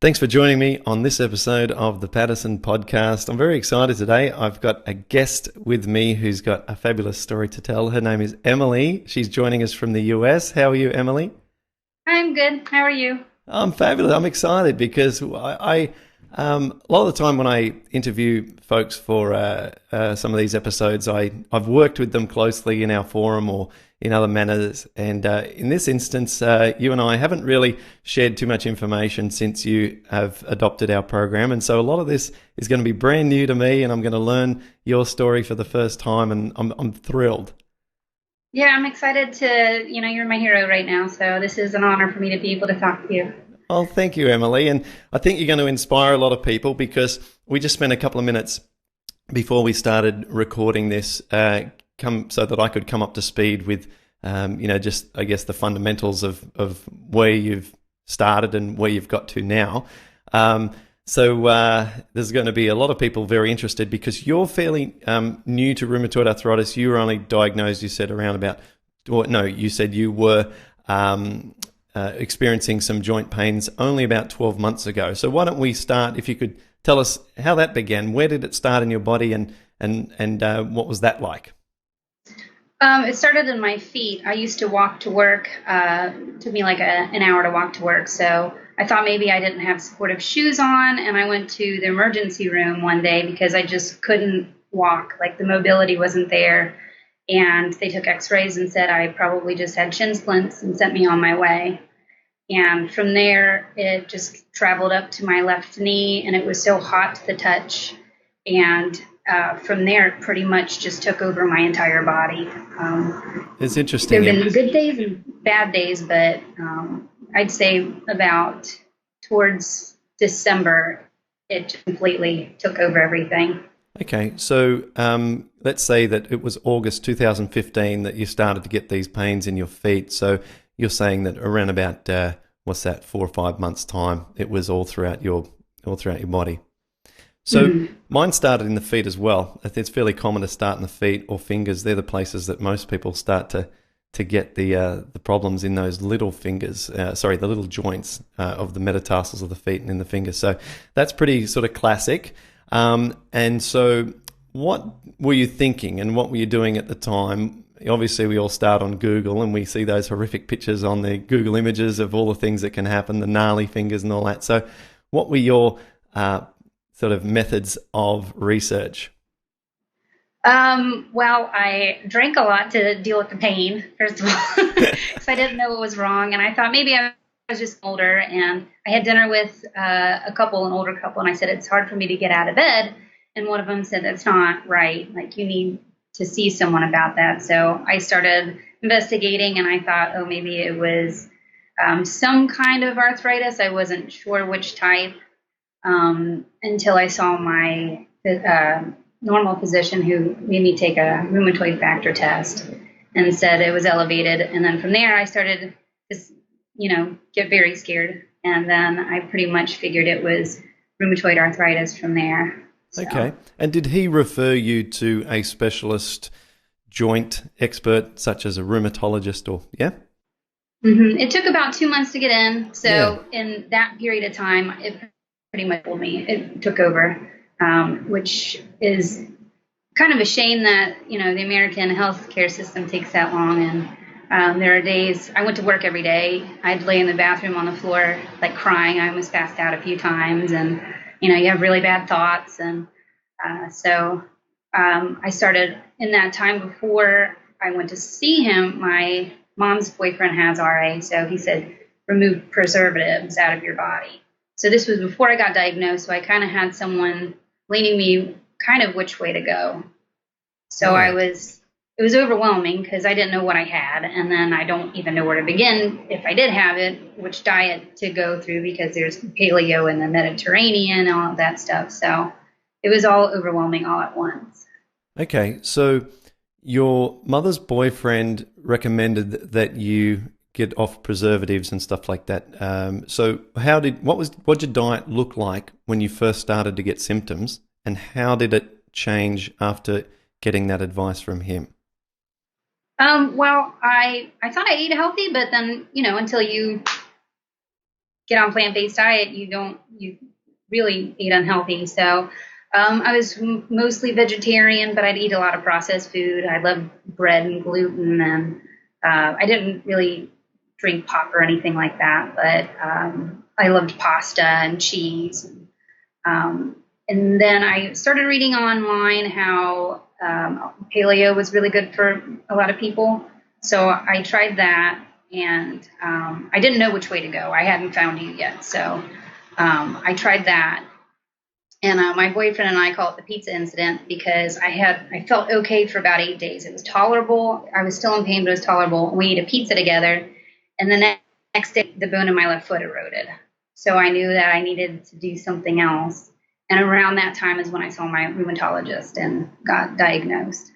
Thanks for joining me on this episode of the Paddison podcast. I'm very excited today. I've got a guest with me who's got a fabulous story to tell. Her name is Emily. She's joining us from the US. How are you, Emily? I'm good. How are you? I'm fabulous. I'm excited because a lot of the time when I interview folks for some of these episodes, I've worked with them closely in our forum or in other manners. And in this instance, you and I haven't really shared too much information since you have adopted our program. And so a lot of this is going to be brand new to me, and I'm going to learn your story for the first time, and I'm thrilled. Yeah, I'm excited you're my hero right now. So this is an honor for me to be able to talk to you. Oh, thank you, Emily. And I think you're going to inspire a lot of people because we just spent a couple of minutes before we started recording this, so that I could come up to speed with, just I guess the fundamentals of where you've started and where you've got to now. So there's going to be a lot of people very interested because you're fairly new to rheumatoid arthritis. You were only diagnosed, you said, you said you were experiencing some joint pains only about 12 months ago. So why don't we start, if you could tell us how that began. Where did it start in your body and what was that like? It started in my feet. I used to walk to work. It took me like an hour to walk to work. So I thought maybe I didn't have supportive shoes on, and I went to the emergency room one day because I just couldn't walk. Like the mobility wasn't there. And they took x-rays and said I probably just had shin splints and sent me on my way. And from there, it just traveled up to my left knee, and it was so hot to the touch. And from there, it pretty much just took over my entire body. It's There interesting. have been good days and bad days, but I'd say about towards December, it completely took over everything. Okay, so let's say that it was August 2015 that you started to get these pains in your feet. So you're saying that around about 4 or 5 months' time, it was all throughout your body. So mine started in the feet as well. It's fairly common to start in the feet or fingers. They're the places that most people start to get the problems in those little fingers. The little joints of the metatarsals of the feet and in the fingers. So that's pretty sort of classic. And so what were you thinking and what were you doing at the time? Obviously, we all start on Google and we see those horrific pictures on the Google images of all the things that can happen, the gnarly fingers and all that. So what were your sort of methods of research? Well, I drank a lot to deal with the pain, first of all, because I didn't know what was wrong. And I thought maybe I was just older. And I had dinner with an older couple, and I said, it's hard for me to get out of bed. And one of them said, that's not right. Like, you need to see someone about that. So I started investigating, and I thought, oh, maybe it was some kind of arthritis. I wasn't sure which type until I saw my normal physician who made me take a rheumatoid factor test and said it was elevated. And then from there, I started to, get very scared. And then I pretty much figured it was rheumatoid arthritis from there. So. Okay. And did he refer you to a specialist joint expert, such as a rheumatologist or, yeah? Mm-hmm. It took about 2 months to get in. So in that period of time, it pretty much told me it took over, which is kind of a shame that, the American healthcare system takes that long. And there are days I went to work every day. I'd lay in the bathroom on the floor, like crying. I almost passed out a few times. And, you have really bad thoughts. And so I started in that time before I went to see him. My mom's boyfriend has RA. So he said, remove preservatives out of your body. So this was before I got diagnosed. So I kind of had someone leaning me kind of which way to go. So it was overwhelming because I didn't know what I had. And then I don't even know where to begin if I did have it, which diet to go through, because there's paleo in the Mediterranean, all of that stuff. So it was all overwhelming all at once. Okay. So your mother's boyfriend recommended that you get off preservatives and stuff like that. So what did your diet look like when you first started to get symptoms, and how did it change after getting that advice from him? Well, I thought I ate healthy, but then, until you get on plant-based diet, you really eat unhealthy. So I was mostly vegetarian, but I'd eat a lot of processed food. I love bread and gluten, and I didn't really drink pop or anything like that, but I loved pasta and cheese. And then I started reading online how paleo was really good for a lot of people. So I tried that, and I didn't know which way to go. I hadn't found you yet. So I tried that. And my boyfriend and I call it the pizza incident, because I felt okay for about 8 days. It was tolerable. I was still in pain, but it was tolerable. We ate a pizza together. And the next day, the bone in my left foot eroded. So I knew that I needed to do something else. And around that time is when I saw my rheumatologist and got diagnosed.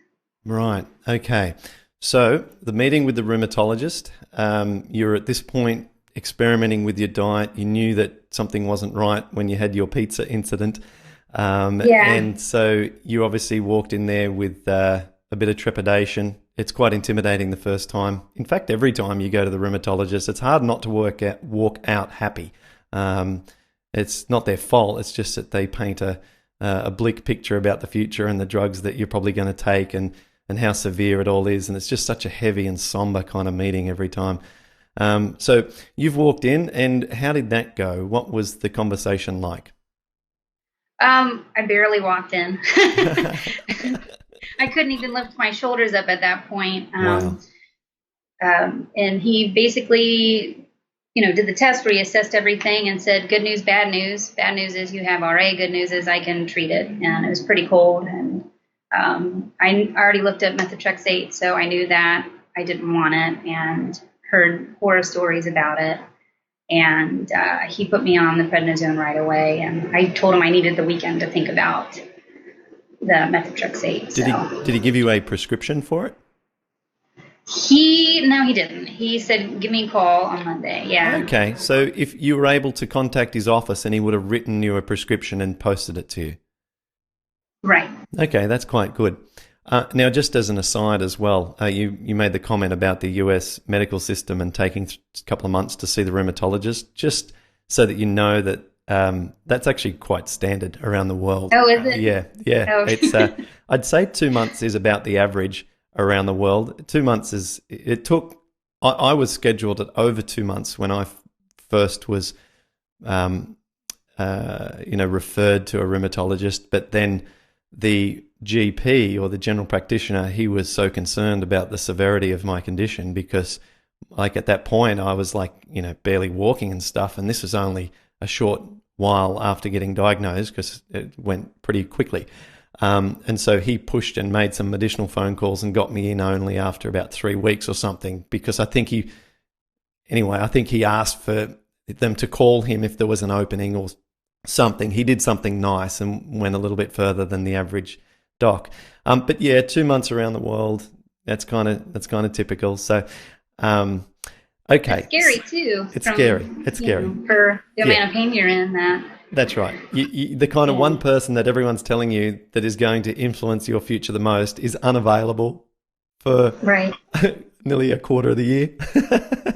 Right. Okay. So the meeting with the rheumatologist, you're at this point experimenting with your diet. You knew that something wasn't right when you had your pizza incident. And so you obviously walked in there with a bit of trepidation. It's quite intimidating the first time. In fact, every time you go to the rheumatologist, it's hard not to walk out happy. It's not their fault. It's just that they paint a bleak picture about the future and the drugs that you're probably going to take and how severe it all is. And it's just such a heavy and somber kind of meeting every time. So you've walked in, and how did that go? What was the conversation like? I barely walked in. I couldn't even lift my shoulders up at that point. Wow. And he basically, did the test where he assessed everything and said, good news, bad news. Bad news is you have RA. Good news is I can treat it. And it was pretty cold. And I already looked at methotrexate, so I knew that I didn't want it and heard horror stories about it. And he put me on the prednisone right away. And I told him I needed the weekend to think about the methotrexate. Did he give you a prescription for it? No, he didn't. He said, give me a call on Monday. Yeah. Okay. So if you were able to contact his office, and he would have written you a prescription and posted it to you. Right. Okay, that's quite good. Now, just as an aside as well, you made the comment about the US medical system and taking a couple of months to see the rheumatologist, just so that you know that that's actually quite standard around the world. Oh, is it? Yeah. Oh. It's I'd say 2 months is about the average around the world. 2 months I was scheduled at over 2 months when I first was, referred to a rheumatologist, but then the GP, or the general practitioner, he was so concerned about the severity of my condition, because like at that point I was barely walking and stuff, and this was only a short while after getting diagnosed, because it went pretty quickly. And so he pushed and made some additional phone calls and got me in only after about 3 weeks or something, because I think he asked for them to call him if there was an opening or something. He did something nice and went a little bit further than the average doc. But yeah, 2 months around the world, that's kind of typical. So, okay. It's scary too. It's scary. It's scary. For the amount of pain you're in. That's right. The kind of one person that everyone's telling you that is going to influence your future the most is unavailable for nearly a quarter of the year.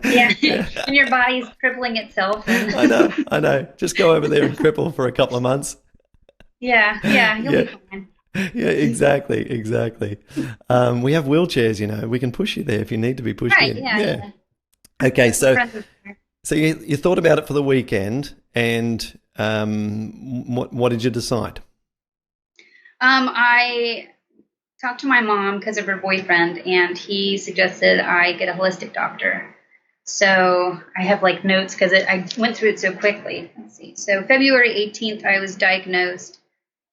Yeah, and your body's crippling itself. I know. Just go over there and cripple for a couple of months. Yeah, you'll be fine. Yeah, exactly. We have wheelchairs, we can push you there if you need to be pushed in. Yeah. Okay, so you thought about it for the weekend, and what did you decide? I talked to my mom because of her boyfriend, and he suggested I get a holistic doctor. So I have notes because I went through it so quickly. Let's see. So February 18th, I was diagnosed.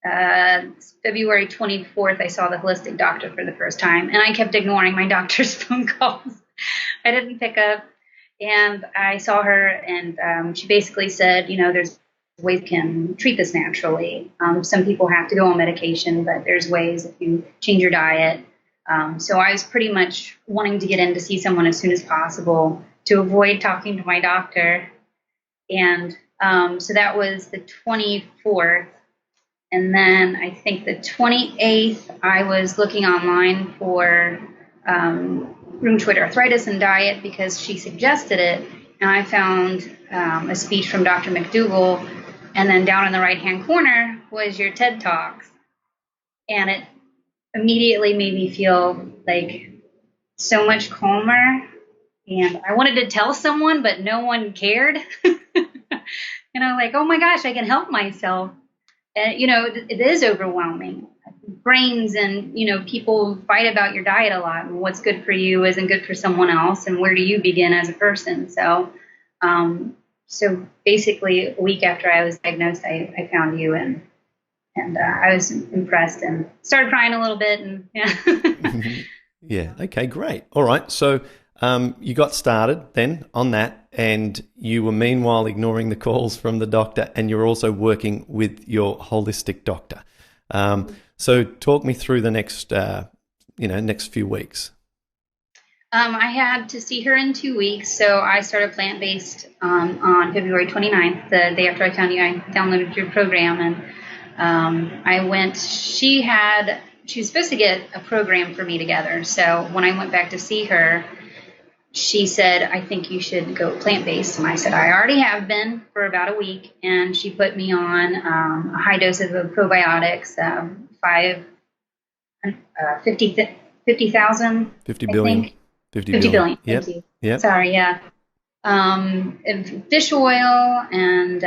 February 24th, I saw the holistic doctor for the first time, and I kept ignoring my doctor's phone calls. I didn't pick up, and I saw her, and she basically said, there's ways you can treat this naturally. Some people have to go on medication, but there's ways if you change your diet. So I was pretty much wanting to get in to see someone as soon as possible to avoid talking to my doctor. And so that was the 24th. And then I think the 28th, I was looking online for rheumatoid arthritis and diet because she suggested it. and I found a speech from Dr. McDougall, and then down in the right-hand corner was your TED Talks. And it immediately made me feel like so much calmer. And I wanted to tell someone, but no one cared. And I'm like, oh my gosh, I can help myself. And, it is overwhelming. Brains and, people fight about your diet a lot, and what's good for you isn't good for someone else. And where do you begin as a person? So basically a week after I was diagnosed, I found you, and I was impressed and started crying a little bit. And yeah. Yeah. Okay, great. All right. So you got started then on that, and you were meanwhile ignoring the calls from the doctor, and you're also working with your holistic doctor. So talk me through the next few weeks. I had to see her in 2 weeks, so I started plant-based on February 29th, the day after I found you. I downloaded your program, and I went. She was supposed to get a program for me together. So when I went back to see her, she said, I think you should go plant-based. And I said, I already have been for about a week. And she put me on a high dose of probiotics, 50,000. 50 billion. 50 billion. Yep. Thank you. Yep. Sorry, yeah. And fish oil and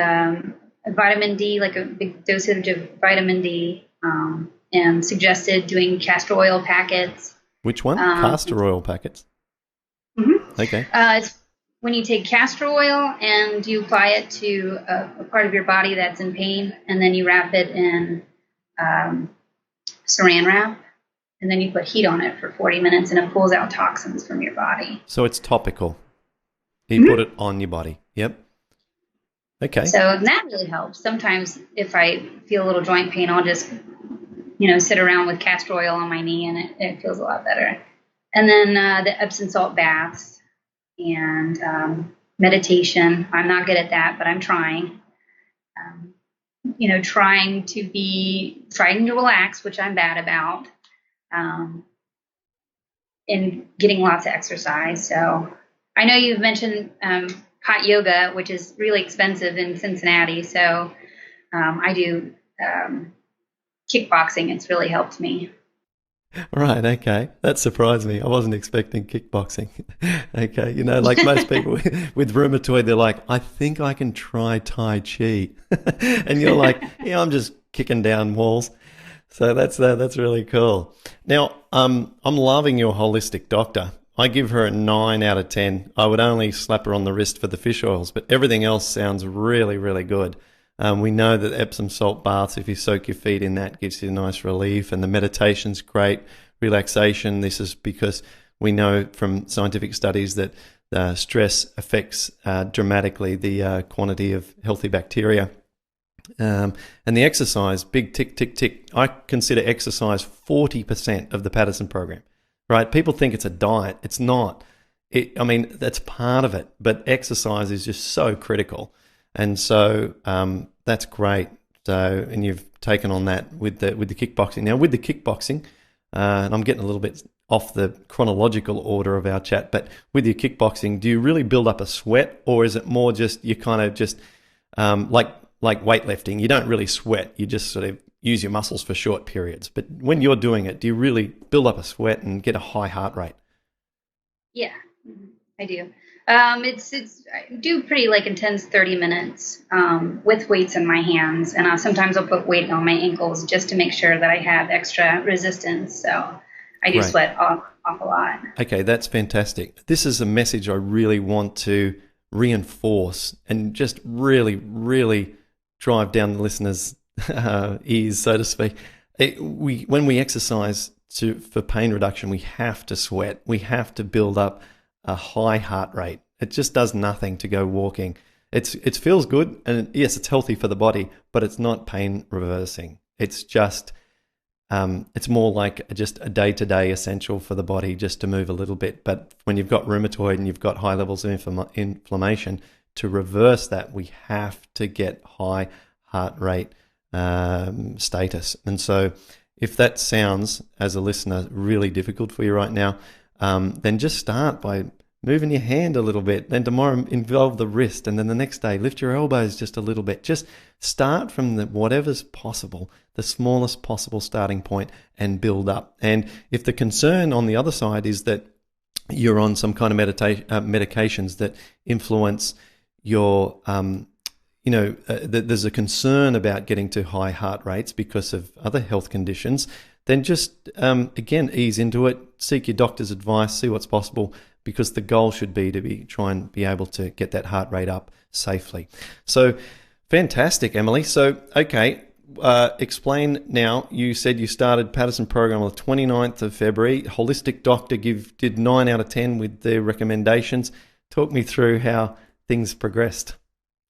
vitamin D, like a big dosage of vitamin D, and suggested doing castor oil packets. Which one? Castor oil packets? Mm-hmm. Okay. It's when you take castor oil and you apply it to a part of your body that's in pain, and then you wrap it in saran wrap, and then you put heat on it for 40 minutes, and it pulls out toxins from your body. So it's topical. You put it on your body. Yep. Okay. So that really helps. Sometimes if I feel a little joint pain, I'll just, sit around with castor oil on my knee, and it feels a lot better. And then the Epsom salt baths and meditation. I'm not good at that, but I'm trying. Trying to relax, which I'm bad about, and getting lots of exercise. So I know you've mentioned hot yoga, which is really expensive in Cincinnati. So I do kickboxing. It's really helped me. Right, okay. That surprised me. I wasn't expecting kickboxing. Okay, like most people with rheumatoid, they're like, I think I can try Tai Chi. And you're like, yeah, I'm just kicking down walls. So that's really cool. Now, I'm loving your holistic doctor. I give her a 9 out of 10. I would only slap her on the wrist for the fish oils, but everything else sounds really, really good. We know that Epsom salt baths, if you soak your feet in that, gives you a nice relief, and the meditation's great, relaxation. This is because we know from scientific studies that stress affects dramatically the quantity of healthy bacteria. And the exercise, big tick, tick, tick. I consider exercise 40% of the Paddison Program, right? People think it's a diet. It's not. That's part of it, but exercise is just so critical. And so that's great. So, and you've taken on that with the kickboxing. Now, with the kickboxing, and I'm getting a little bit off the chronological order of our chat, but with your kickboxing, do you really build up a sweat, or is it more just you kind of just like weightlifting? You don't really sweat. You just sort of use your muscles for short periods. But when you're doing it, do you really build up a sweat and get a high heart rate? Yeah, I do. I do pretty intense 30 minutes with weights in my hands, and sometimes I'll put weight on my ankles just to make sure that I have extra resistance. So I do sweat off a lot. Okay, that's fantastic. This is a message I really want to reinforce and just really, really drive down the listeners' ears, so to speak. When we exercise for pain reduction, we have to sweat. We have to build up a high heart rate. It just does nothing to go walking. It feels good, and yes, it's healthy for the body, but it's not pain reversing. It's just it's more like just a day-to-day essential for the body just to move a little bit. But when you've got rheumatoid and you've got high levels of inflammation, to reverse that, we have to get high heart rate status. And so if that sounds, as a listener, really difficult for you right now, then just start by moving your hand a little bit. Then tomorrow involve the wrist, and then the next day lift your elbows just a little bit. Just start from whatever's possible, the smallest possible starting point, and build up. And if the concern on the other side is that you're on some kind of medications that influence your there's a concern about getting to high heart rates because of other health conditions, then just, again, ease into it, seek your doctor's advice, see what's possible, because the goal should be to try and be able to get that heart rate up safely. So, fantastic, Emily. So, okay, explain now. You said you started Paddison Program on the 29th of February. Holistic doctor did 9 out of 10 with their recommendations. Talk me through how things progressed.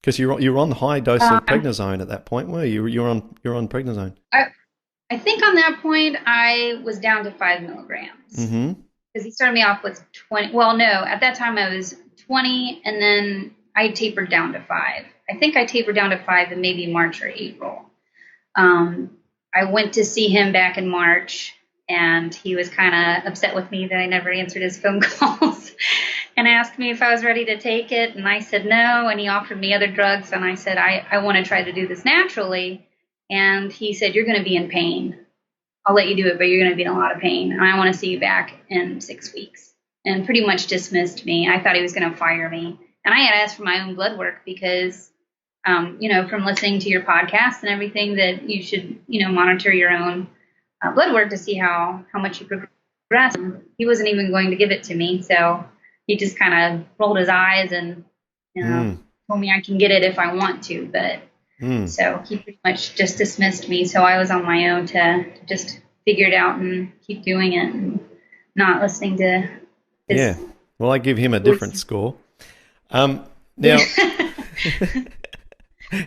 Because you're on the high dose of prednisone at that point, were you? You're on prednisone. I think on that point I was down to 5 milligrams. Because he started me off with 20. Well, no, at that time I was 20, and then I tapered down to 5. I think I tapered down to 5 in maybe March or April. I went to see him back in March, and he was kind of upset with me that I never answered his phone calls. And asked me if I was ready to take it, and I said no, and he offered me other drugs, and I said, I want to try to do this naturally, and he said, you're going to be in pain. I'll let you do it, but you're going to be in a lot of pain, and I want to see you back in 6 weeks, and pretty much dismissed me. I thought he was going to fire me, and I had asked for my own blood work because, from listening to your podcast and everything, that you should, monitor your own blood work to see how much you progress. And he wasn't even going to give it to me, so he just kind of rolled his eyes and, told me I can get it if I want to. But so he pretty much just dismissed me. So I was on my own to just figure it out and keep doing it and not listening to his. Yeah. Well, I give him a different score. Now,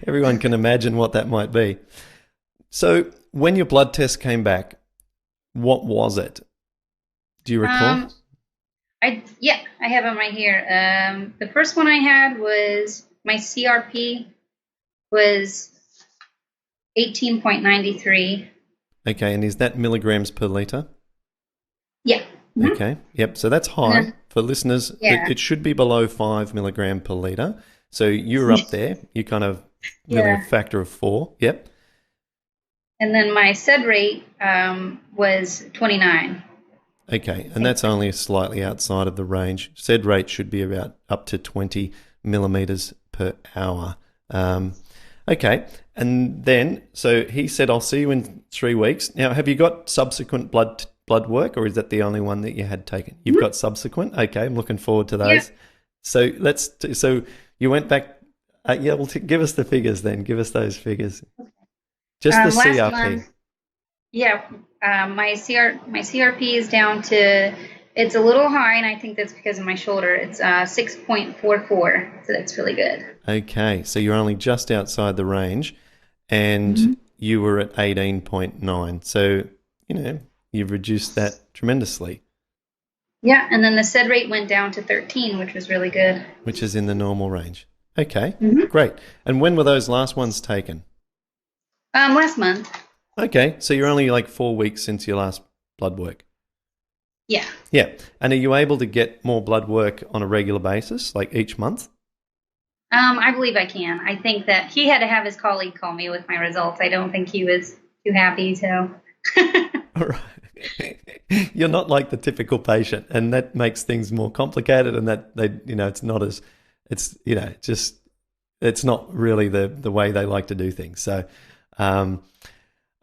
everyone can imagine what that might be. So when your blood test came back, what was it? Do you recall? I have them right here. The first one I had was my CRP was 18.93. Okay, and is that milligrams per litre? Yeah. Mm-hmm. Okay, yep, so that's high. For listeners, it should be below 5 milligram per litre. So you're up there. You kind of really a factor of 4. Yep. And then my SED rate was 29. Okay, and that's only slightly outside of the range. SED rate should be about up to 20 millimetres per hour. Okay, and then, so he said, I'll see you in 3 weeks. Now, have you got subsequent blood work, or is that the only one that you had taken? You've got subsequent? Okay, I'm looking forward to those. Yeah. So you went back, give us the figures then. Give us those figures. Just the CRP. Month, my CRP is down to, it's a little high, and I think that's because of my shoulder. It's 6.44, so that's really good. Okay, so you're only just outside the range, and you were at 18.9. So, you've reduced that tremendously. Yeah, and then the SED rate went down to 13, which was really good. Which is in the normal range. Okay, great. And when were those last ones taken? Last month. Okay, so you're only like 4 weeks since your last blood work. Yeah. Yeah, and are you able to get more blood work on a regular basis, like each month? I believe I can. I think that he had to have his colleague call me with my results. I don't think he was too happy, so. All right. You're not like the typical patient, and that makes things more complicated, and that it's not as, it's not really the way they like to do things. So,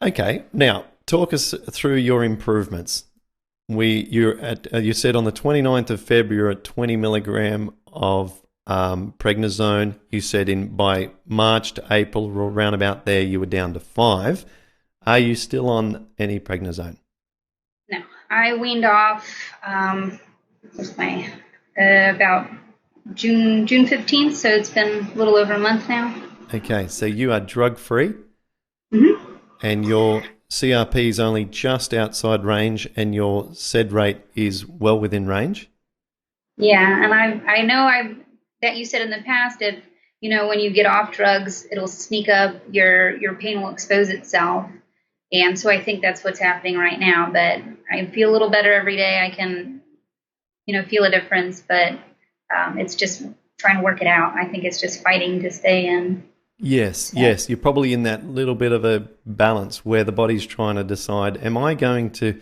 okay. Now, talk us through your improvements. You said on the 29th of February at 20 milligram of prednisone. You said by March to April, or around about there, you were down to 5. Are you still on any prednisone? No, I weaned off. About June 15th, so it's been a little over a month now. Okay, so you are drug free, and your CRP is only just outside range, and your SED rate is well within range. Yeah, and I know that you said in the past, if when you get off drugs, it'll sneak up, your pain will expose itself. And so I think that's what's happening right now. But I feel a little better every day. I can, feel a difference. But it's just trying to work it out. I think it's just fighting to stay in. Yes, So, yes. You're probably in that little bit of a balance where the body's trying to decide, am I going to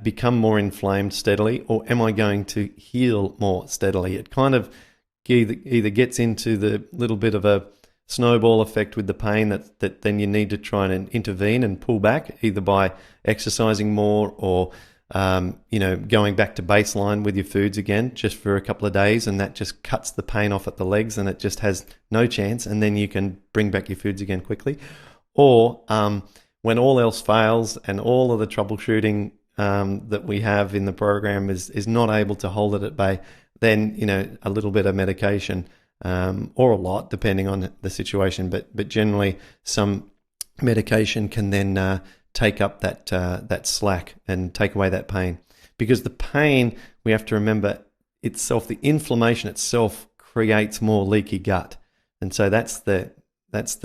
become more inflamed steadily, or am I going to heal more steadily? It kind of either gets into the little bit of a snowball effect with the pain that then you need to try and intervene and pull back, either by exercising more or going back to baseline with your foods again just for a couple of days, and that just cuts the pain off at the legs and it just has no chance, and then you can bring back your foods again quickly. Or when all else fails and all of the troubleshooting that we have in the program is not able to hold it at bay, then a little bit of medication or a lot, depending on the situation, but generally some medication can then take up that slack and take away that pain. Because the pain, we have to remember itself, the inflammation itself creates more leaky gut, and so that's the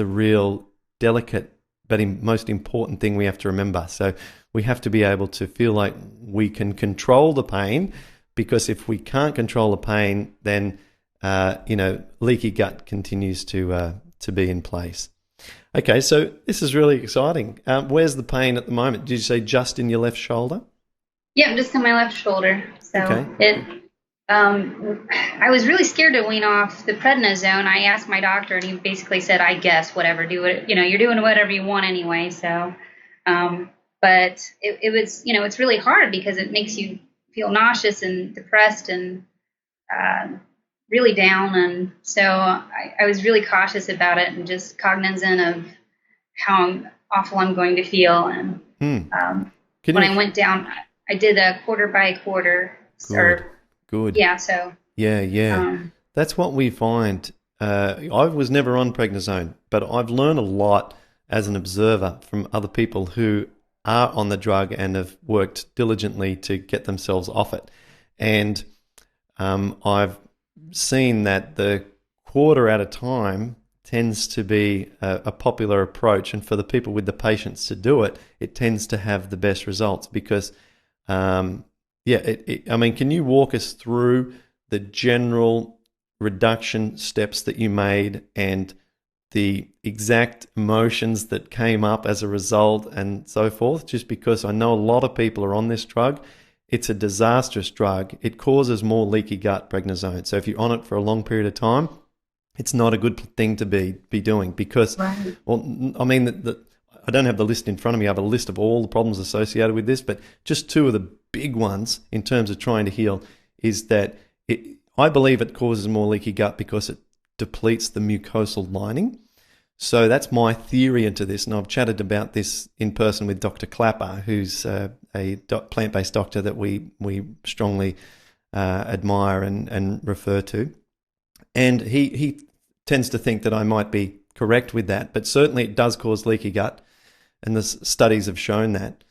real delicate but most important thing we have to remember. So we have to be able to feel like we can control the pain, because if we can't control the pain, then leaky gut continues to be in place. Okay, so this is really exciting. Where's the pain at the moment? Did you say just in your left shoulder? Yeah, just in my left shoulder. So okay. I was really scared to wean off the prednisone. I asked my doctor, and he basically said, "I guess whatever, do it. You're doing whatever you want anyway." So, but it was, it's really hard because it makes you feel nauseous and depressed and really down, and so I was really cautious about it and just cognizant of how awful I'm going to feel. And when I went down, I did a quarter by quarter. Good. Yeah. So. Yeah. That's what we find. I was never on prednisone, but I've learned a lot as an observer from other people who are on the drug and have worked diligently to get themselves off it. And I've seen that the quarter at a time tends to be a popular approach, and for the people with the patience to do it, it tends to have the best results because, can you walk us through the general reduction steps that you made and the exact emotions that came up as a result and so forth? Just because I know a lot of people are on this drug. It's a disastrous drug. It causes more leaky gut, prednisone. So if you're on it for a long period of time, it's not a good thing to be doing because, right. Well, I mean, I don't have the list in front of me. I have a list of all the problems associated with this, but just two of the big ones in terms of trying to heal is that I believe it causes more leaky gut because it depletes the mucosal lining. So that's my theory into this, and I've chatted about this in person with Dr. Clapper, who's a plant-based doctor that we strongly admire and refer to. And he tends to think that I might be correct with that, but certainly it does cause leaky gut, and the studies have shown that.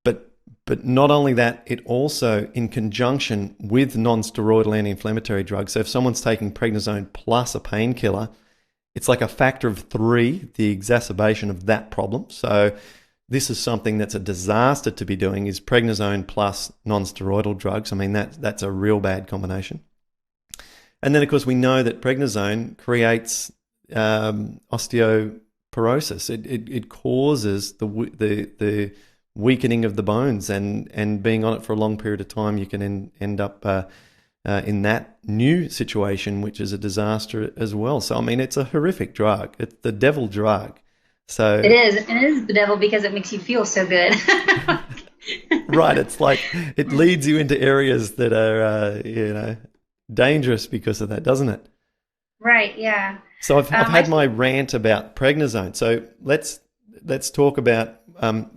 But not only that, it also, in conjunction with non-steroidal anti-inflammatory drugs, so if someone's taking prednisone plus a painkiller, it's like a factor of 3, the exacerbation of that problem. So this is something that's a disaster to be doing, is prednisone plus non-steroidal drugs. I mean, that's a real bad combination. And then, of course, we know that prednisone creates osteoporosis. It causes the weakening of the bones, and being on it for a long period of time, you can end up in that new situation, which is a disaster as well. So, I mean, it's a horrific drug. It's the devil drug. So it is, and it is the devil because it makes you feel so good. Right. It's like it leads you into areas that are, dangerous because of that, doesn't it? Right. Yeah. So I've had my rant about prednisone. So let's talk about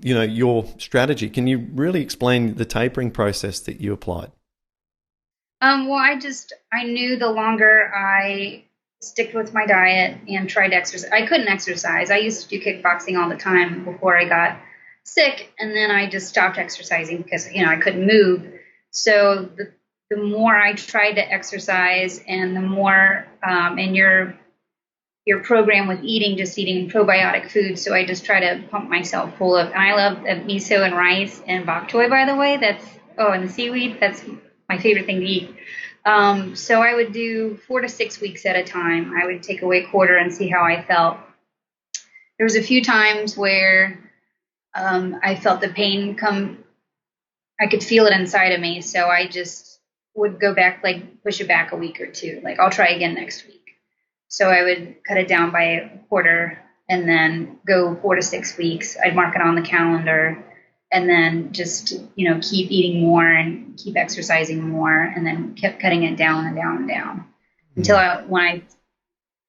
your strategy. Can you really explain the tapering process that you applied? Well, I knew the longer I stick with my diet and tried to exercise, I couldn't exercise. I used to do kickboxing all the time before I got sick, and then I just stopped exercising because I couldn't move. So the more I tried to exercise, and the more in your program with just eating probiotic food. So I just try to pump myself full of, and I love miso and rice and bok choy, by the way. And the seaweed, that's my favorite thing to eat. So I would do 4 to 6 weeks at a time. I would take away quarter and see how I felt. There was a few times where I felt the pain come. I could feel it inside of me, so I just would go back, like push it back a week or two. Like I'll try again next week. So I would cut it down by a quarter and then go 4 to 6 weeks. I'd mark it on the calendar and then just, keep eating more and keep exercising more and then kept cutting it down and down and down until when I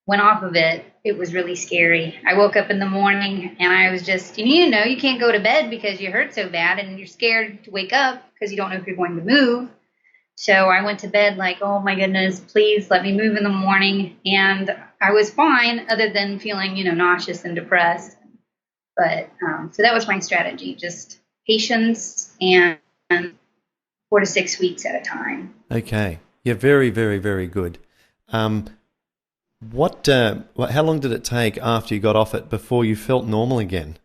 went off of it, it was really scary. I woke up in the morning and I was just, you can't go to bed because you hurt so bad and you're scared to wake up because you don't know if you're going to move. So I went to bed like, oh my goodness, please let me move in the morning. And I was fine other than feeling, nauseous and depressed. But so that was my strategy, just patience and 4 to 6 weeks at a time. Okay. Yeah, very, very, very good. How long did it take after you got off it before you felt normal again?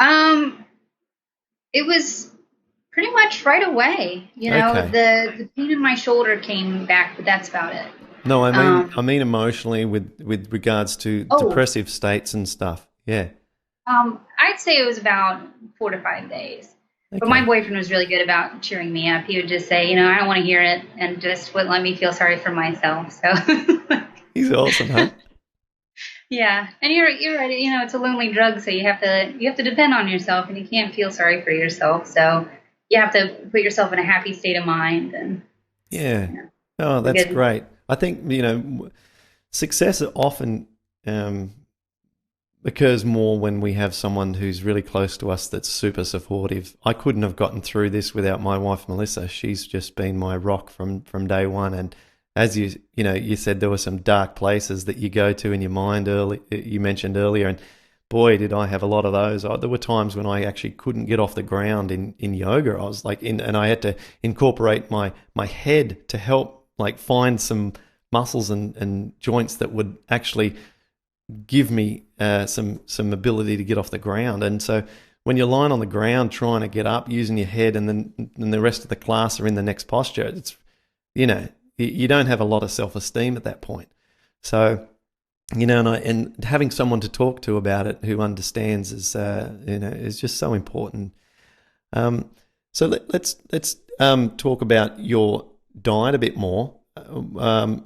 It was pretty much right away. Okay. The pain in my shoulder came back, but that's about it. No, I mean emotionally with regards to depressive states and stuff. Yeah. I'd say it was about 4 to 5 days. Okay. But my boyfriend was really good about cheering me up. He would just say, I don't want to hear it, and just would let me feel sorry for myself. So he's awesome, huh? Yeah, and you're right. It's a lonely drug, so you have to depend on yourself, and you can't feel sorry for yourself. So you have to put yourself in a happy state of mind. And yeah, oh, that's great. I think success often occurs more when we have someone who's really close to us that's super supportive. I couldn't have gotten through this without my wife, Melissa. She's just been my rock from day one. And as you said, there were some dark places that you go to in your mind you mentioned earlier. And boy, did I have a lot of those. There were times when I actually couldn't get off the ground in yoga. I was like and I had to incorporate my head to help like find some muscles and joints that would actually give me some ability to get off the ground. And so when you're lying on the ground trying to get up using your head, and then the rest of the class are in the next posture, it's you don't have a lot of self-esteem at that point. So and having someone to talk to about it who understands is just so important. So let's talk about your diet a bit more. A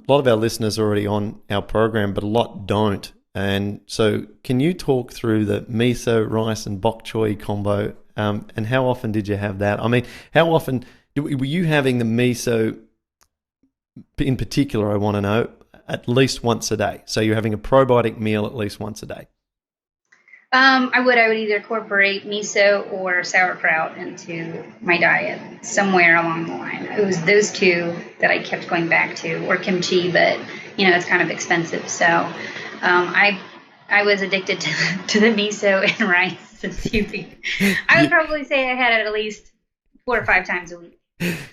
lot of our listeners are already on our program, but a lot don't. And so can you talk through the miso, rice and bok choy combo, and how often did you have that? I mean, how often were you having the miso in particular? I want to know, at least once a day. So you're having a probiotic meal at least once a day. I would either incorporate miso or sauerkraut into my diet somewhere along the line. It was those two that I kept going back to, or kimchi, but it's kind of expensive. So I was addicted to the miso and rice and soup. I would probably say I had it at least 4 or 5 times a week.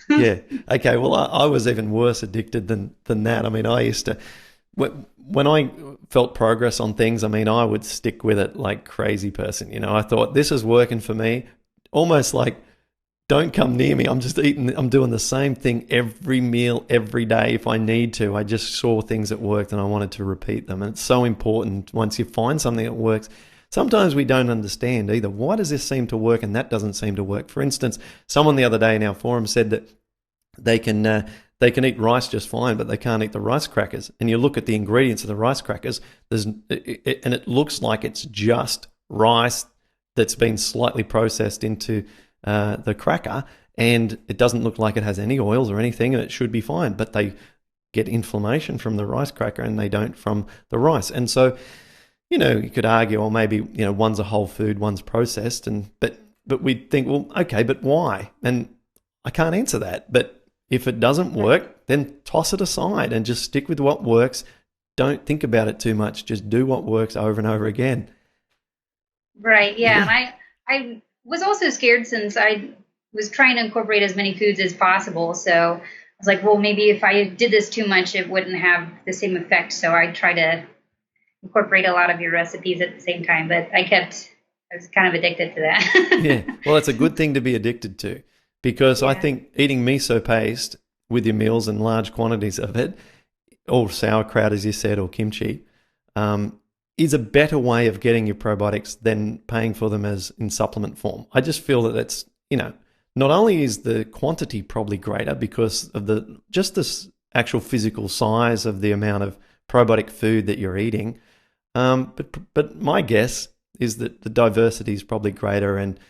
Yeah. Okay. Well, I was even worse addicted than that. I mean, I used to, when I felt progress on things, I mean, I would stick with it like crazy person. I thought this is working for me, almost like don't come near me. I'm just I'm doing the same thing every meal, every day if I need to. I just saw things that worked and I wanted to repeat them. And it's so important once you find something that works. Sometimes we don't understand either. Why does this seem to work and that doesn't seem to work? For instance, someone the other day in our forum said that they can eat rice just fine, but they can't eat the rice crackers. And you look at the ingredients of the rice crackers, and it looks like it's just rice that's been slightly processed into the cracker, and it doesn't look like it has any oils or anything, and it should be fine. But they get inflammation from the rice cracker, and they don't from the rice. And so, you could argue, or maybe one's a whole food, one's processed, but we'd think, well, okay, but why? And I can't answer that. But if it doesn't work, then toss it aside and just stick with what works. Don't think about it too much. Just do what works over and over again. Right. Yeah. And I was also scared since I was trying to incorporate as many foods as possible. So I was like, well, maybe if I did this too much, it wouldn't have the same effect. So I try to incorporate a lot of your recipes at the same time. But I was kind of addicted to that. Yeah. Well, it's a good thing to be addicted to. Because I think eating miso paste with your meals and large quantities of it, or sauerkraut, as you said, or kimchi, is a better way of getting your probiotics than paying for them as in supplement form. I just feel that that's, not only is the quantity probably greater because of this actual physical size of the amount of probiotic food that you're eating, but my guess is that the diversity is probably greater, and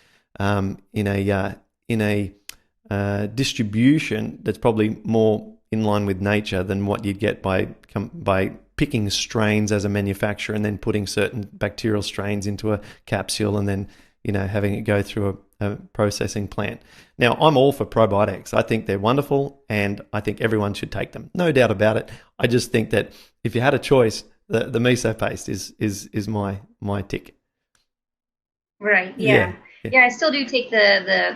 in a distribution that's probably more in line with nature than what you'd get by picking strains as a manufacturer and then putting certain bacterial strains into a capsule and then having it go through a processing plant. Now, I'm all for probiotics. I think they're wonderful, and I think everyone should take them. No doubt about it. I just think that if you had a choice, the miso paste is my tick. Right. Yeah. I still do take the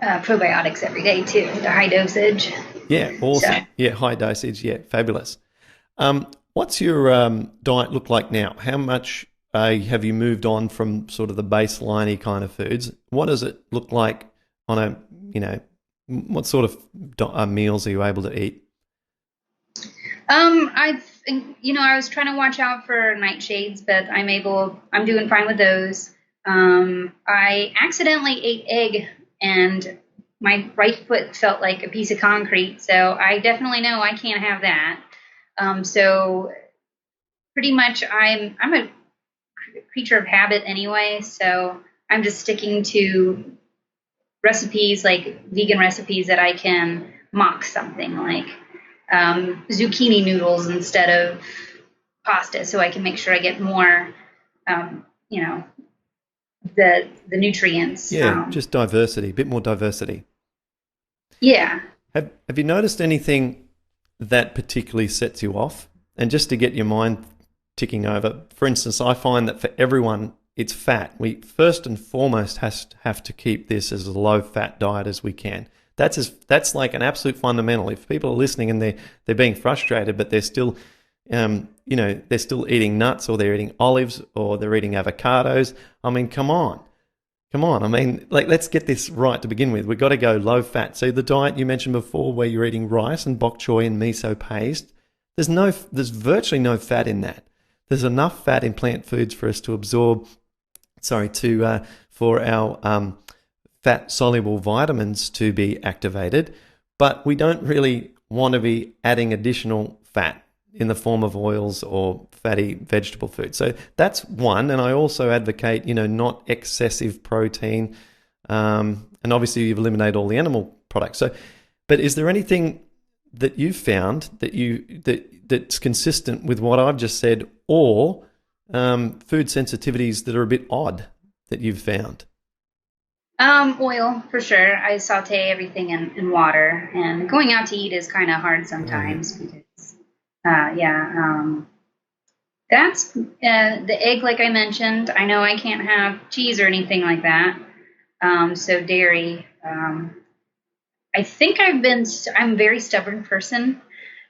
probiotics every day too, the high dosage. Yeah, awesome. So. Yeah, high dosage. Yeah, fabulous. What's your diet look like now? How much have you moved on from sort of the baseline-y kind of foods? What does it look like on a, what sort of meals are you able to eat? I was trying to watch out for nightshades, but I'm doing fine with those. I accidentally ate egg and my right foot felt like a piece of concrete. So I definitely know I can't have that. So pretty much I'm a creature of habit anyway. So I'm just sticking to recipes, like vegan recipes that I can mock something like zucchini noodles instead of pasta. So I can make sure I get more, the nutrients. Yeah, just diversity, a bit more diversity. Yeah. Have you noticed anything that particularly sets you off? And just to get your mind ticking over, for instance, I find that for everyone, it's fat. We first and foremost have to keep this as a low-fat diet as we can. That's like an absolute fundamental. If people are listening and they're being frustrated, but they're still they're still eating nuts, or they're eating olives, or they're eating avocados. I mean, come on. I mean, let's get this right to begin with. We've got to go low fat. So the diet you mentioned before, where you're eating rice and bok choy and miso paste, there's virtually no fat in that. There's enough fat in plant foods for us to absorb. For our fat soluble vitamins to be activated, but we don't really want to be adding additional fat in the form of oils or fatty vegetable food. So that's one. And I also advocate, not excessive protein. And obviously you've eliminated all the animal products. So, but is there anything that you've found that's consistent with what I've just said, or food sensitivities that are a bit odd that you've found? Oil, for sure. I saute everything in water, and going out to eat is kind of hard sometimes because that's the egg, like I mentioned. I know I can't have cheese or anything like that. So dairy. I think I'm a very stubborn person.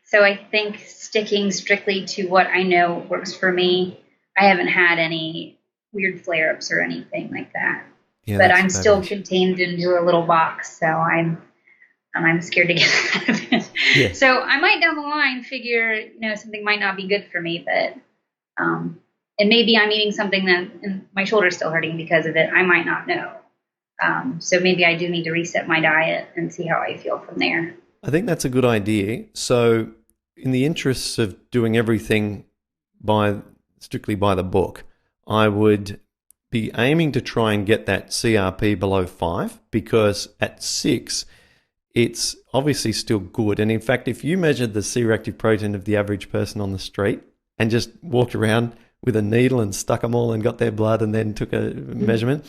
So I think sticking strictly to what I know works for me. I haven't had any weird flare-ups or anything like that. Yeah, but I'm still contained into a little box, so I'm scared to get out of it. Yeah. So I might down the line figure, something might not be good for me, but and maybe I'm eating something and my shoulder's still hurting because of it. I might not know. So maybe I do need to reset my diet and see how I feel from there. I think that's a good idea. So in the interests of doing everything strictly by the book, I would be aiming to try and get that CRP below 5, because at 6, it's obviously still good. And in fact, if you measured the C-reactive protein of the average person on the street and just walked around with a needle and stuck them all and got their blood and then took a measurement,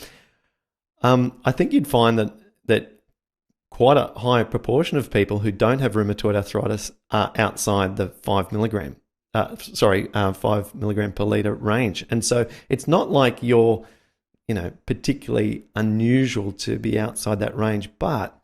I think you'd find that quite a high proportion of people who don't have rheumatoid arthritis are outside the 5 milligram per litre range. And so it's not like you're, particularly unusual to be outside that range, but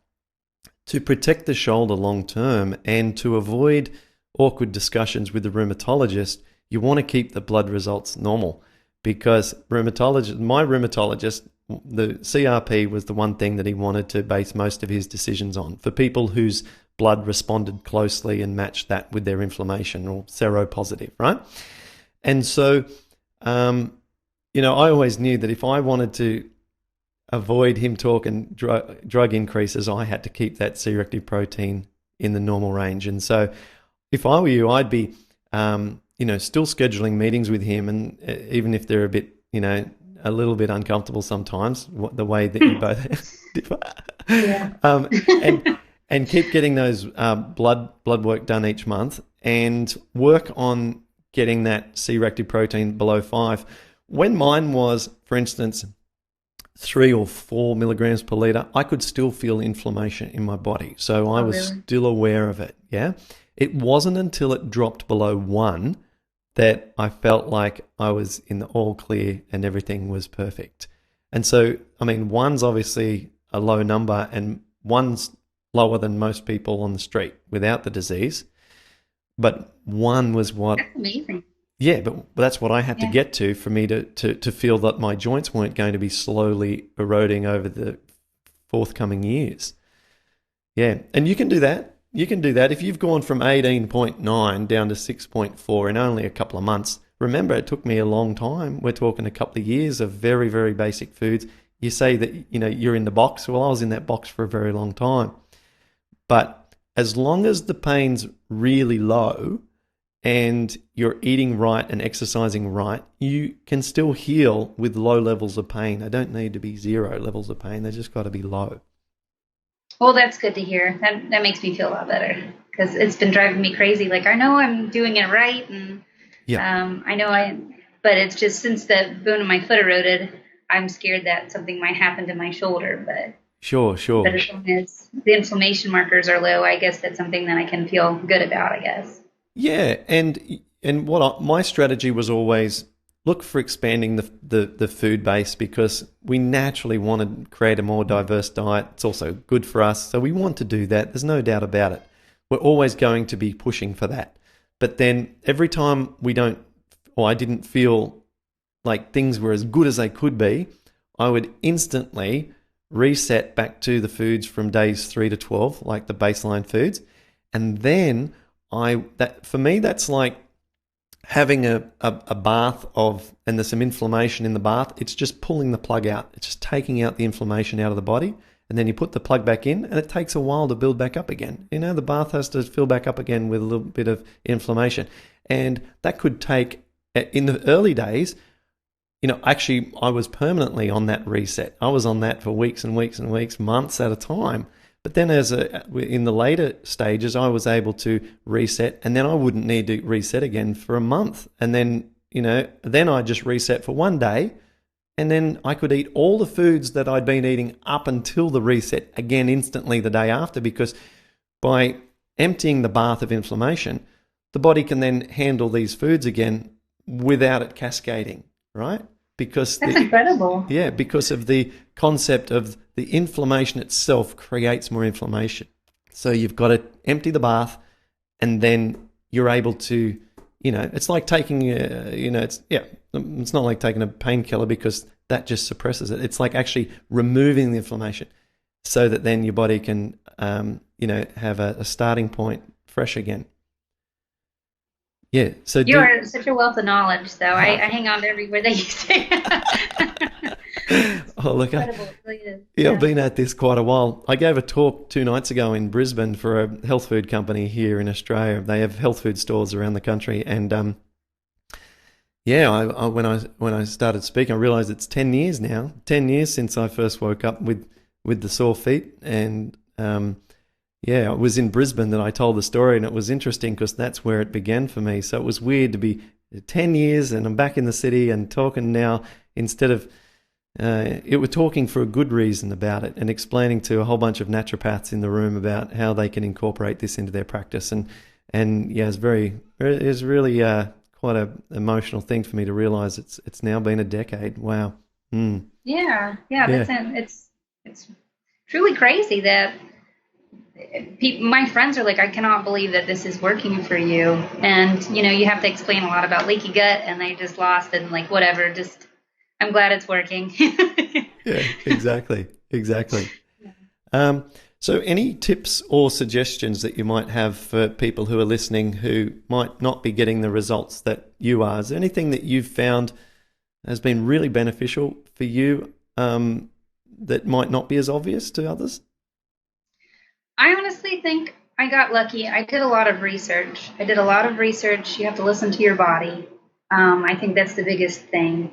to protect the shoulder long term and to avoid awkward discussions with the rheumatologist, you want to keep the blood results normal, because my rheumatologist, the CRP was the one thing that he wanted to base most of his decisions on. For people whose blood responded closely and matched that with their inflammation, or seropositive, right? And so, I always knew that if I wanted to avoid him talking drug increases, I had to keep that C-reactive protein in the normal range. And so if I were you, I'd be, still scheduling meetings with him, and even if they're a bit, a little bit uncomfortable sometimes, the way that you both differ, and keep getting those blood work done each month, and work on getting that C-reactive protein below 5. When mine was, for instance, 3 or 4 milligrams per litre, I could still feel inflammation in my body. So I was still aware of it, yeah? It wasn't until it dropped below 1 that I felt like I was in the all clear and everything was perfect. And so, 1's obviously a low number, and 1's lower than most people on the street without the disease. But 1 was what... That's amazing. Yeah, but that's what I had to get to for me to feel that my joints weren't going to be slowly eroding over the forthcoming years. Yeah, and you can do that. You can do that. If you've gone from 18.9 down to 6.4 in only a couple of months, remember it took me a long time. We're talking a couple of years of very, very basic foods. You say that, you're in the box. Well, I was in that box for a very long time. But as long as the pain's really low and you're eating right and exercising right, you can still heal with low levels of pain. They don't need to be 0 levels of pain. They just got to be low. Well, that's good to hear. That makes me feel a lot better, because it's been driving me crazy. Like, I know I'm doing it right, and I know but it's just since the bone of my foot eroded, I'm scared that something might happen to my shoulder. But sure. But as long as the inflammation markers are low, I guess that's something that I can feel good about, I guess. Yeah, and my strategy was always look for expanding the food base, because we naturally want to create a more diverse diet. It's also good for us, so we want to do that. There's no doubt about it. We're always going to be pushing for that. But then every time I didn't feel like things were as good as they could be, I would instantly reset back to the foods from days 3 to 12, like the baseline foods, and then for me, that's like having a bath and there's some inflammation in the bath. It's just pulling the plug out. It's just taking out the inflammation out of the body, and then you put the plug back in, and it takes a while to build back up again. The bath has to fill back up again with a little bit of inflammation, and that could take, in the early days, actually I was permanently on that reset. I was on that for weeks and weeks and weeks, months at a time. But then in the later stages, I was able to reset, and then I wouldn't need to reset again for a month. And then, then I just reset for 1 day, and then I could eat all the foods that I'd been eating up until the reset again instantly the day after, because by emptying the bath of inflammation, the body can then handle these foods again without it cascading, right? That's incredible. Yeah, because of the concept of the inflammation itself creates more inflammation. So you've got to empty the bath, and then you're able to, it's like taking, it's not like taking a painkiller, because that just suppresses it. It's like actually removing the inflammation, so that then your body can, have a starting point fresh again. Yeah, so you are such a wealth of knowledge, though. I hang on to every word that you say. Oh, look, I've been at this quite a while. I gave a talk 2 nights ago in Brisbane for a health food company here in Australia. They have health food stores around the country, and when I started speaking, I realised it's 10 years now. 10 years since I first woke up with the sore feet, and it was in Brisbane that I told the story, and it was interesting because that's where it began for me. So it was weird to be 10 years and I'm back in the city and talking now, instead of, we're talking for a good reason about it, and explaining to a whole bunch of naturopaths in the room about how they can incorporate this into their practice. And it's really quite an emotional thing for me to realise it's now been a decade. Wow. Yeah. It's truly crazy that my friends are like, I cannot believe that this is working for you. And, you have to explain a lot about leaky gut, and they just lost, and like, whatever, just, I'm glad it's working. Yeah, exactly. Yeah. So, any tips or suggestions that you might have for people who are listening who might not be getting the results that you are? Is there anything that you've found has been really beneficial for you that might not be as obvious to others? I honestly think I got lucky. I did a lot of research. You have to listen to your body. I think that's the biggest thing.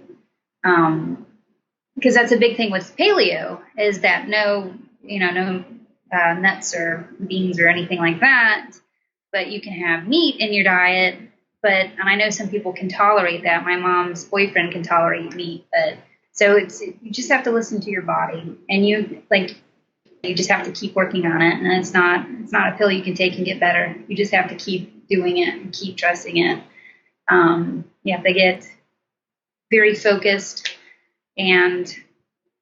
Because that's a big thing with paleo is that no nuts or beans or anything like that, but you can have meat in your diet. And I know some people can tolerate that. My mom's boyfriend can tolerate meat, but so you just have to listen to your body, and you just have to keep working on it. And it's not a pill you can take and get better. You just have to keep doing it and keep trusting it. You have to get very focused and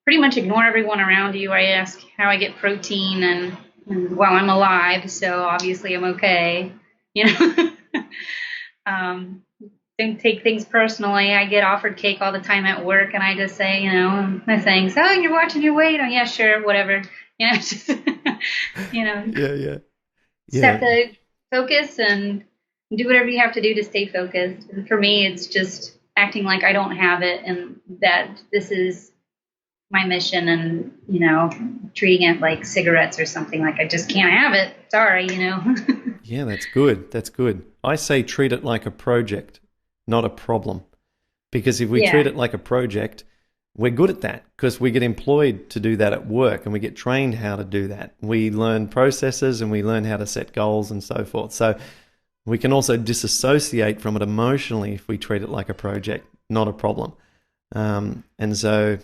pretty much ignore everyone around you. I ask how I get protein, and well, I'm alive, so obviously I'm okay. Don't take things personally. I get offered cake all the time at work, and I just say, my things, oh, you're watching your weight. Oh, yeah, sure, whatever. Just, Yeah. Just have to focus and do whatever you have to do to stay focused. And for me, it's just acting like I don't have it and that this is my mission, and, treating it like cigarettes or something, like I just can't have it. Sorry. Yeah, that's good. That's good. I say treat it like a project, not a problem. Because if we treat it like a project, we're good at that because we get employed to do that at work and we get trained how to do that. We learn processes and we learn how to set goals and so forth. So we can also disassociate from it emotionally if we treat it like a project, not a problem. And so,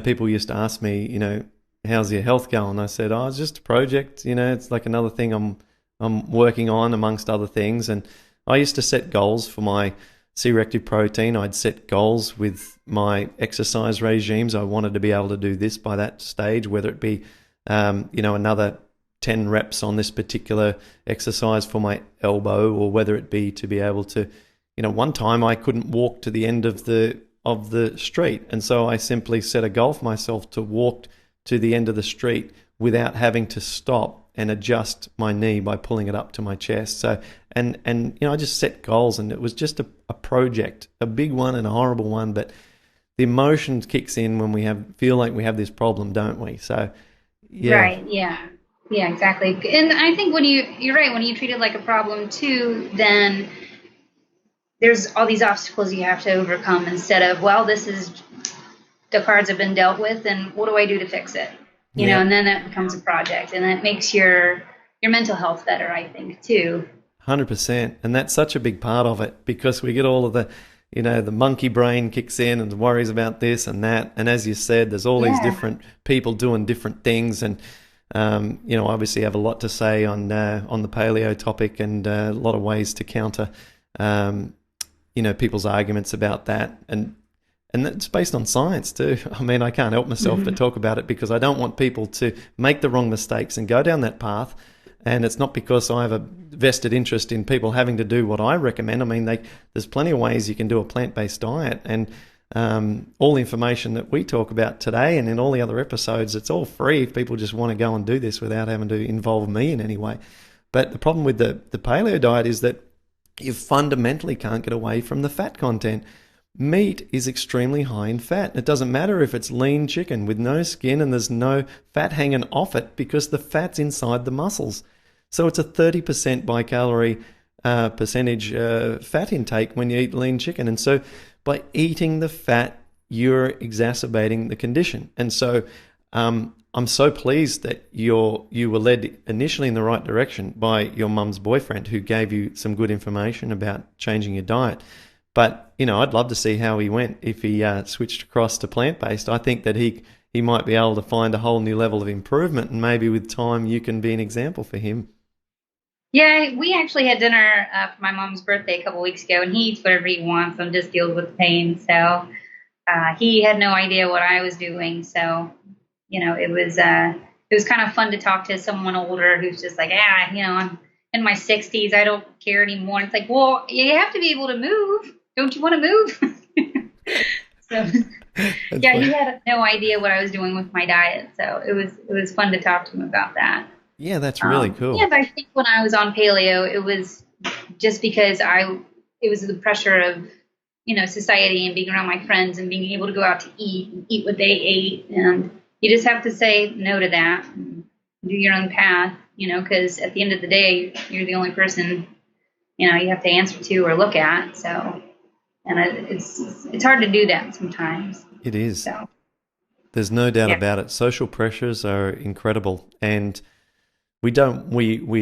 people used to ask me, how's your health going? I said, oh, it's just a project. It's like another thing I'm working on amongst other things. And I used to set goals for my C-reactive protein. I'd set goals with my exercise regimes. I wanted to be able to do this by that stage, whether it be, another 10 reps on this particular exercise for my elbow, or whether it be to be able to, one time I couldn't walk to the end of the street. And so I simply set a goal for myself to walk to the end of the street without having to stop and adjust my knee by pulling it up to my chest. So, and I just set goals, and it was just a project, a big one and a horrible one, but the emotion kicks in when we feel like we have this problem, don't we? So, yeah. Right, yeah. Yeah, exactly. And I think you're right, when you treat it like a problem too, then there's all these obstacles you have to overcome instead of, well, the cards have been dealt with, and what do I do to fix it? And then it becomes a project, and that makes your mental health better, I think, too. 100%. And that's such a big part of it, because we get all of the monkey brain kicks in and worries about this and that. And as you said, there's all these different people doing different things. And, obviously have a lot to say on the paleo topic, and a lot of ways to counter, people's arguments about that. And it's based on science too. I mean, I can't help myself but talk about it, because I don't want people to make the wrong mistakes and go down that path. And it's not because I have a vested interest in people having to do what I recommend. I mean, there's plenty of ways you can do a plant-based diet, and all the information that we talk about today and in all the other episodes, it's all free if people just want to go and do this without having to involve me in any way. But the problem with the paleo diet is that you fundamentally can't get away from the fat content. Meat is extremely high in fat. It doesn't matter if it's lean chicken with no skin and there's no fat hanging off it, because the fat's inside the muscles. So it's a 30% by calorie percentage fat intake when you eat lean chicken. And so by eating the fat, you're exacerbating the condition. And so I'm so pleased that you were led initially in the right direction by your mum's boyfriend, who gave you some good information about changing your diet. But, I'd love to see how he went if he switched across to plant-based. I think that he might be able to find a whole new level of improvement, and maybe with time you can be an example for him. Yeah, we actually had dinner for my mom's birthday a couple weeks ago, and he eats whatever he wants and just deals with the pain. So he had no idea what I was doing. So, it was kind of fun to talk to someone older who's just like, I'm in my 60s. I don't care anymore. It's like, well, you have to be able to move. Don't you want to move? So That's Yeah, funny. he had no idea what I was doing with my diet, so it was fun to talk to him about that. Yeah, that's really Yeah, cool. but I think when I was on paleo, it was just because it was the pressure of, society and being around my friends and being able to go out to eat and eat what they ate. And you just have to say no to that and do your own path, because at the end of the day, you're the only person, you have to answer to or look at. So, and it's hard to do that sometimes. It is. So, There's no doubt yeah. about it. Social pressures are incredible, and we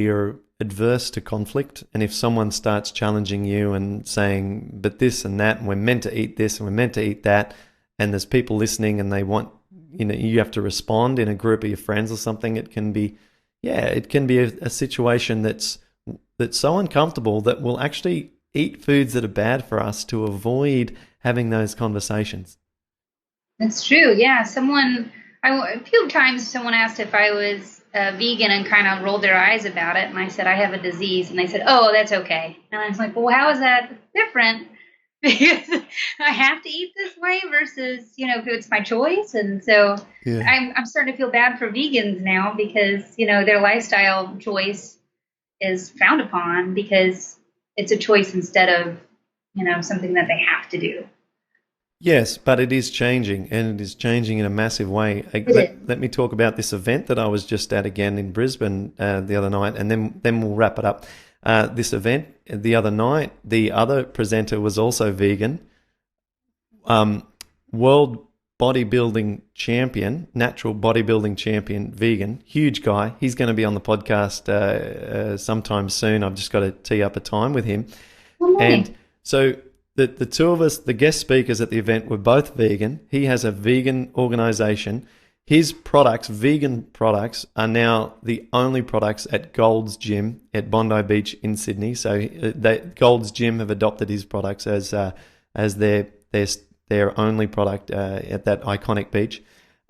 are adverse to conflict. And if someone starts challenging you and saying, but this and that, and we're meant to eat this and we're meant to eat that, and there's people listening and they want, you have to respond in a group of your friends or something, it can be, it can be a situation that's so uncomfortable that we'll actually eat foods that are bad for us to avoid having those conversations. That's true. Yeah. A few times someone asked if I was vegan and kind of rolled their eyes about it. And I said, I have a disease. And they said, oh, that's okay. And I was like, well, how is that different? Because I have to eat this way versus, if it's my choice. And so Yeah. I'm starting to feel bad for vegans now because, their lifestyle choice is frowned upon because it's a choice instead of, something that they have to do. Yes, but it is changing, and it is changing in a massive way. It is. Let me talk about this event that I was just at again in Brisbane the other night, and then we'll wrap it up. This event the other night, the other presenter was also vegan, world bodybuilding champion, natural bodybuilding champion, vegan, huge guy. He's going to be on the podcast sometime soon. I've just got to tee up a time with him. Oh, nice. And so the two of us, the guest speakers at the event, were both vegan. He has a vegan organization. His products, vegan products, are now the only products at Gold's Gym at Bondi Beach in Sydney. So Gold's Gym have adopted his products as their only product at that iconic beach.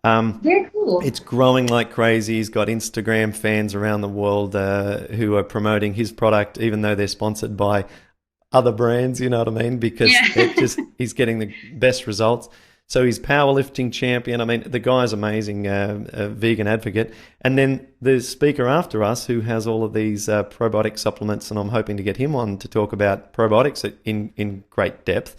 Very cool. It's growing like crazy. He's got Instagram fans around the world who are promoting his product, even though they're sponsored by other brands, you know what I mean? Because he's getting the best results. So he's powerlifting champion. I mean, the guy's amazing, a vegan advocate. And then the speaker after us, who has all of these probiotic supplements, and I'm hoping to get him on to talk about probiotics in great depth,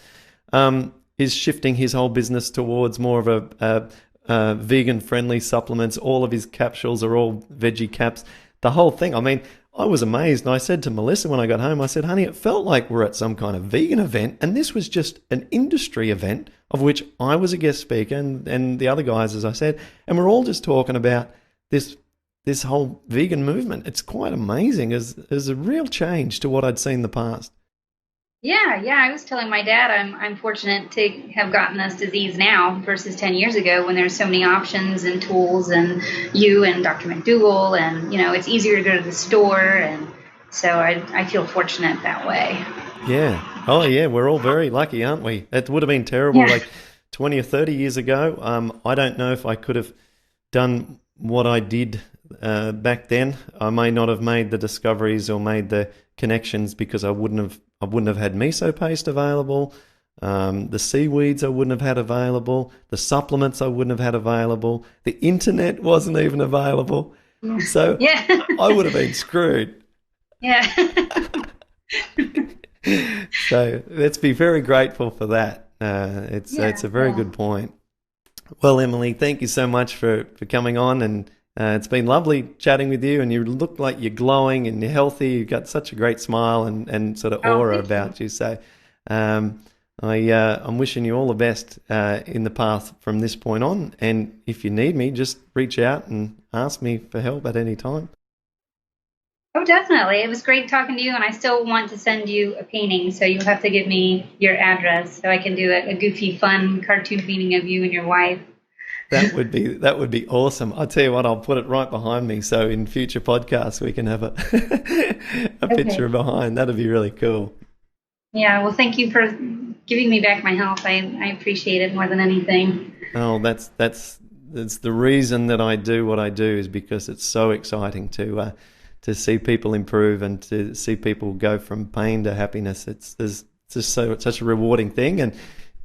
is shifting his whole business towards more of a vegan-friendly supplements. All of his capsules are all veggie caps. The whole thing. I mean, I was amazed, and I said to Melissa when I got home, I said, honey, it felt like we're at some kind of vegan event, and this was just an industry event of which I was a guest speaker and the other guys, as I said, and we're all just talking about this whole vegan movement. It's quite amazing. There's a real change to what I'd seen in the past. Yeah, yeah. I was telling my dad I'm fortunate to have gotten this disease now versus 10 years ago when there's so many options and tools and you and Dr. McDougall and, it's easier to go to the store. And so I feel fortunate that way. Yeah. Oh, yeah. We're all very lucky, aren't we? It would have been terrible like 20 or 30 years ago. I don't know if I could have done what I did back then. I may not have made the discoveries or made the connections because I wouldn't have had miso paste available. The seaweeds I wouldn't have had available. The supplements I wouldn't have had available. The internet wasn't even available. So I would have been screwed. Yeah. So let's be very grateful for that. It's a very good point. Well, Emily, thank you so much for coming on, and it's been lovely chatting with you, and you look like you're glowing and you're healthy. You've got such a great smile and sort of aura about you. So I'm wishing you all the best in the path from this point on. And if you need me, just reach out and ask me for help at any time. Oh, definitely. It was great talking to you, and I still want to send you a painting, so you'll have to give me your address so I can do a goofy, fun cartoon painting of you and your wife. That would be awesome. I'll tell you what, I'll put it right behind me so in future podcasts we can have a picture behind. That'd be really cool. Yeah, well, thank you for giving me back my health. I appreciate it more than anything. Oh, that's the reason that I do what I do, is because it's so exciting to see people improve and to see people go from pain to happiness. It's just such a rewarding thing, and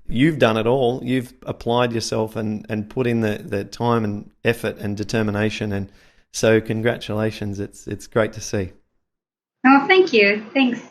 you've done it all. You've applied yourself and put in the time and effort and determination. And so congratulations. It's great to see. Oh, thank you. Thanks.